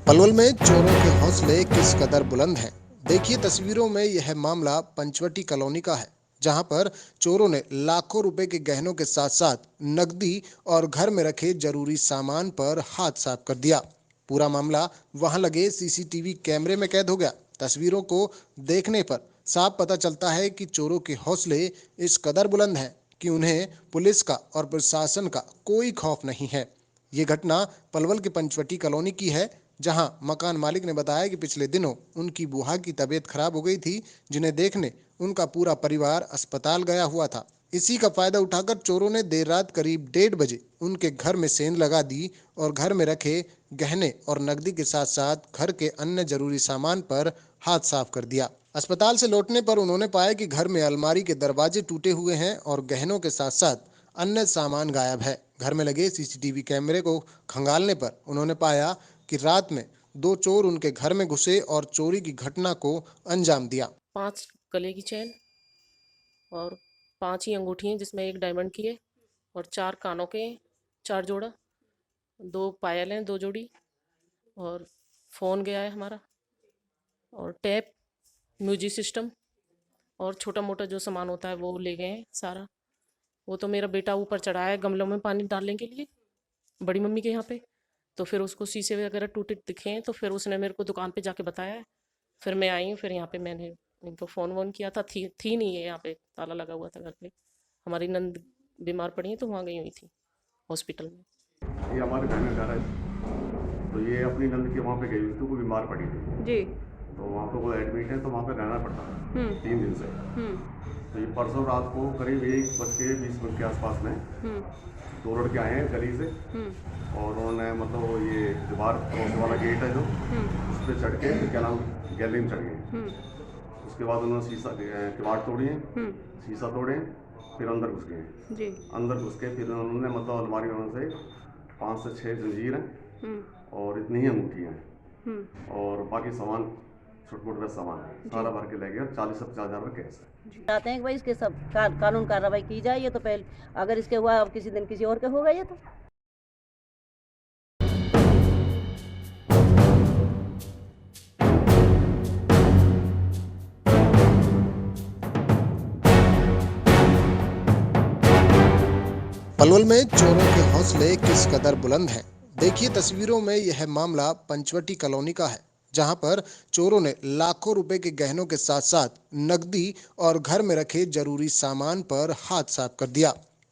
पलवल में चोरों के हौसले किस कदर बुलंद हैं। देखिए तस्वीरों में यह मामला पंचवटी कॉलोनी का है, जहां पर चोरों ने लाखों रुपए के गहनों के साथ साथ नकदी और घर में रखे जरूरी सामान पर हाथ साफ कर दिया। पूरा मामला वहां लगे सीसीटीवी कैमरे में कैद हो गया। तस्वीरों को देखने पर साफ पता चलता है कि चोरों के हौसले इस कदर बुलंद हैं कि उन्हें पुलिस का और प्रशासन का कोई खौफ नहीं है। ये घटना पलवल के पंचवटी कॉलोनी की है, जहां मकान मालिक ने बताया कि पिछले दिनों उनकी बुआ की तबीयत खराब हो गई थी, जिन्हें देखने उनका पूरा परिवार अस्पताल गया हुआ था। इसी का फायदा उठाकर चोरों ने देर रात करीब 1:30 बजे उनके घर में सेंध लगा दी और घर में रखे गहने और नकदी के साथ साथ घर के अन्य जरूरी सामान पर हाथ साफ कर दिया। अस्पताल से लौटने पर उन्होंने पाया कि घर में अलमारी के दरवाजे टूटे हुए हैं और गहनों के साथ साथ अन्य सामान गायब है। घर में लगे सीसीटीवी कैमरे को खंगालने पर उन्होंने पाया कि रात में 2 चोर उनके घर में घुसे और चोरी की घटना को अंजाम दिया। 5 गले की चेन और 5 ही अंगूठी हैं, जिसमें एक डायमंड की है और 4 कानों के हैं, 4 जोड़ा, 2 पायल हैं, 2 जोड़ी, और फ़ोन गया है हमारा, और टैप, म्यूजिक सिस्टम और छोटा मोटा जो सामान होता है वो ले गए हैं सारा। वो तो मेरा बेटा ऊपर चढ़ा है गमलों में पानी डालने के लिए बड़ी मम्मी के यहाँ पे, तो फिर उसको शीशे वगैरह टूटे दिखे हैं, तो फिर उसने मेरे को दुकान पे जाके बताया है। फिर मैं आई हूँ, फिर यहाँ पे मैंने इनको फ़ोन वोन किया था, थी नहीं है यहाँ पे, ताला लगा हुआ था घर पे। हमारी नंद बीमार पड़ी है तो वहाँ गई हुई थी हॉस्पिटल में। ये हमारे घर में घर है, तो ये अपनी नंद के वहाँ पे गई हुई थी, वो बीमार पड़ी थी। जी। तो वहाँ पे वो एडमिट है, तो वहाँ पे रहना पड़ता है 3 दिन से। तो ये परसों रात को करीब 1:20 के आसपास में 2 लड़के आए हैं गली से, और उन्होंने मतलब वो ये दीवार पड़ोस वाला गेट है जो, उस पर चढ़ के क्या नाम गैलरी में चढ़ गए। उसके बाद उन्होंने शीशा किवाड़ तोड़ी है, शीशा तोड़े, फिर अंदर घुस गए। जी। अंदर घुस के फिर उन्होंने मतलब अलमारी में से 5 से 6 जंजीर हैं और इतनी ही अंगूठियाँ हैं, और बाकी सामान छोटे मोटे सामान सारा भर के ले गए, और 40 से 50 हज़ार कैश है। चाहते हैं कि भाई इसके सब कानून कार्रवाई की जाए। ये तो पहले अगर इसके हुआ, अब किसी दिन किसी और के होगा ये तो। पलवल में चोरों के हौसले किस कदर बुलंद हैं। देखिए तस्वीरों में यह मामला पंचवटी कॉलोनी का है, जहां पर चोरों ने लाखों रुपए के गहनों के साथ साथ नकदी और घर में रखे जरूरी सामान पर हाथ साफ कर दिया।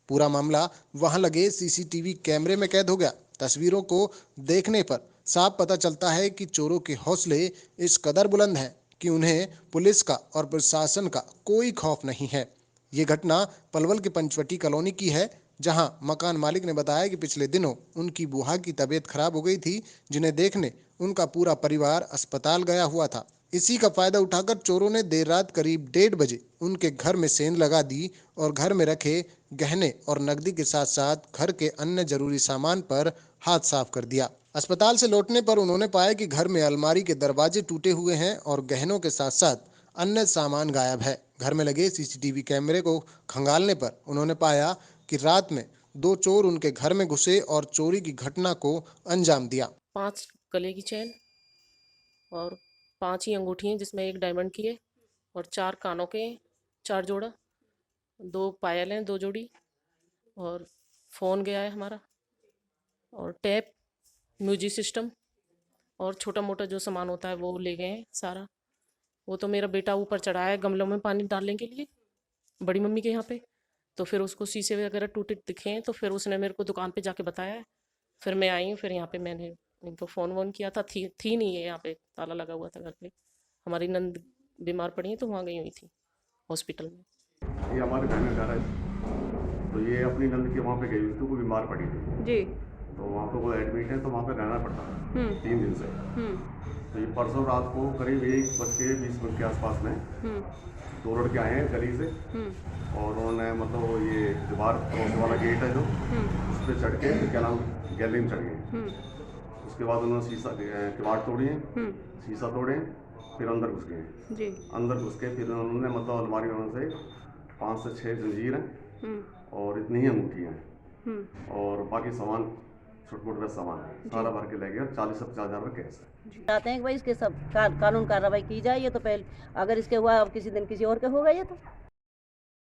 पूरा मामला वहां लगे सीसीटीवी कैमरे में कैद हो गया। तस्वीरों को देखने पर साफ पता चलता है कि चोरों के हौसले इस कदर बुलंद हैं कि उन्हें पुलिस का और प्रशासन का कोई खौफ नहीं है। ये घटना पलवल के पंचवटी कॉलोनी की है, जहां मकान मालिक ने बताया कि पिछले दिनों उनकी बुआ की तबीयत खराब हो गई थी, जिन्हें देखने उनका पूरा परिवार अस्पताल गया हुआ था। इसी का फायदा उठाकर चोरों ने देर रात करीब 1:30 बजे उनके घर में सेंध लगा दी और घर में रखे गहने और नकदी के साथ साथ घर के अन्य जरूरी सामान पर हाथ साफ कर दिया। अस्पताल से लौटने पर उन्होंने पाया कि घर में अलमारी के दरवाजे टूटे हुए हैं और गहनों के साथ साथ अन्य सामान गायब है। घर में लगे सीसीटीवी कैमरे को खंगालने पर उन्होंने पाया कि रात में 2 चोर उनके घर में घुसे और चोरी की घटना को अंजाम दिया। 5 गले की चेन और 5 ही अंगूठी हैं, जिसमें एक डायमंड की है और 4 कानों के हैं, 4 जोड़ा, 2 पायल हैं, 2 जोड़ी, और फ़ोन गया है हमारा, और टैप, म्यूजिक सिस्टम और छोटा मोटा जो सामान होता है वो ले गए हैं सारा। वो तो मेरा बेटा ऊपर चढ़ा है गमलों में पानी डालने के लिए बड़ी मम्मी के यहाँ पे, तो फिर उसको शीशे वगैरह टूटे दिखे हैं, तो फिर उसने मेरे को दुकान पे जाके बताया है। फिर मैं आई हूँ, फिर यहाँ पे मैंने इनको फ़ोन वोन किया था, थी नहीं है यहाँ पे, ताला लगा हुआ था घर पे। हमारी नंद बीमार पड़ी है तो वहाँ गई हुई थी हॉस्पिटल में। ये हमारे घर में घर है, तो ये अपनी नंद के वहाँ पे गई हुई थी, वो बीमार पड़ी थी। जी। तो वहाँ पे वो एडमिट है, तो वहाँ पे रहना पड़ता है 3 दिन से। तो ये परसों रात को करीब 1:20 के आसपास में 2 लड़के आए हैं गली से, और उन्होंने मतलब वो ये दीवार पड़ोस वाला गेट है जो, उस पर चढ़ के क्या नाम गैलरी में चढ़ गए। उसके बाद उन्होंने शीशा किवाड़ तोड़ी है, शीशा तोड़े, फिर अंदर घुस गए। जी। अंदर घुस के फिर उन्होंने मतलब अलमारी में से 5 से 6 जंजीर हैं और इतनी ही अंगूठियाँ हैं, और बाकी सामान छोटे मोटे सामान सारा भर के ले गया, 40 से 50 हज़ार कैश है। चाहते हैं कि भाई इसके सब कानून कार्रवाई की जाए। ये तो पहले अगर इसके हुआ अब किसी दिन किसी और के होगा ये तो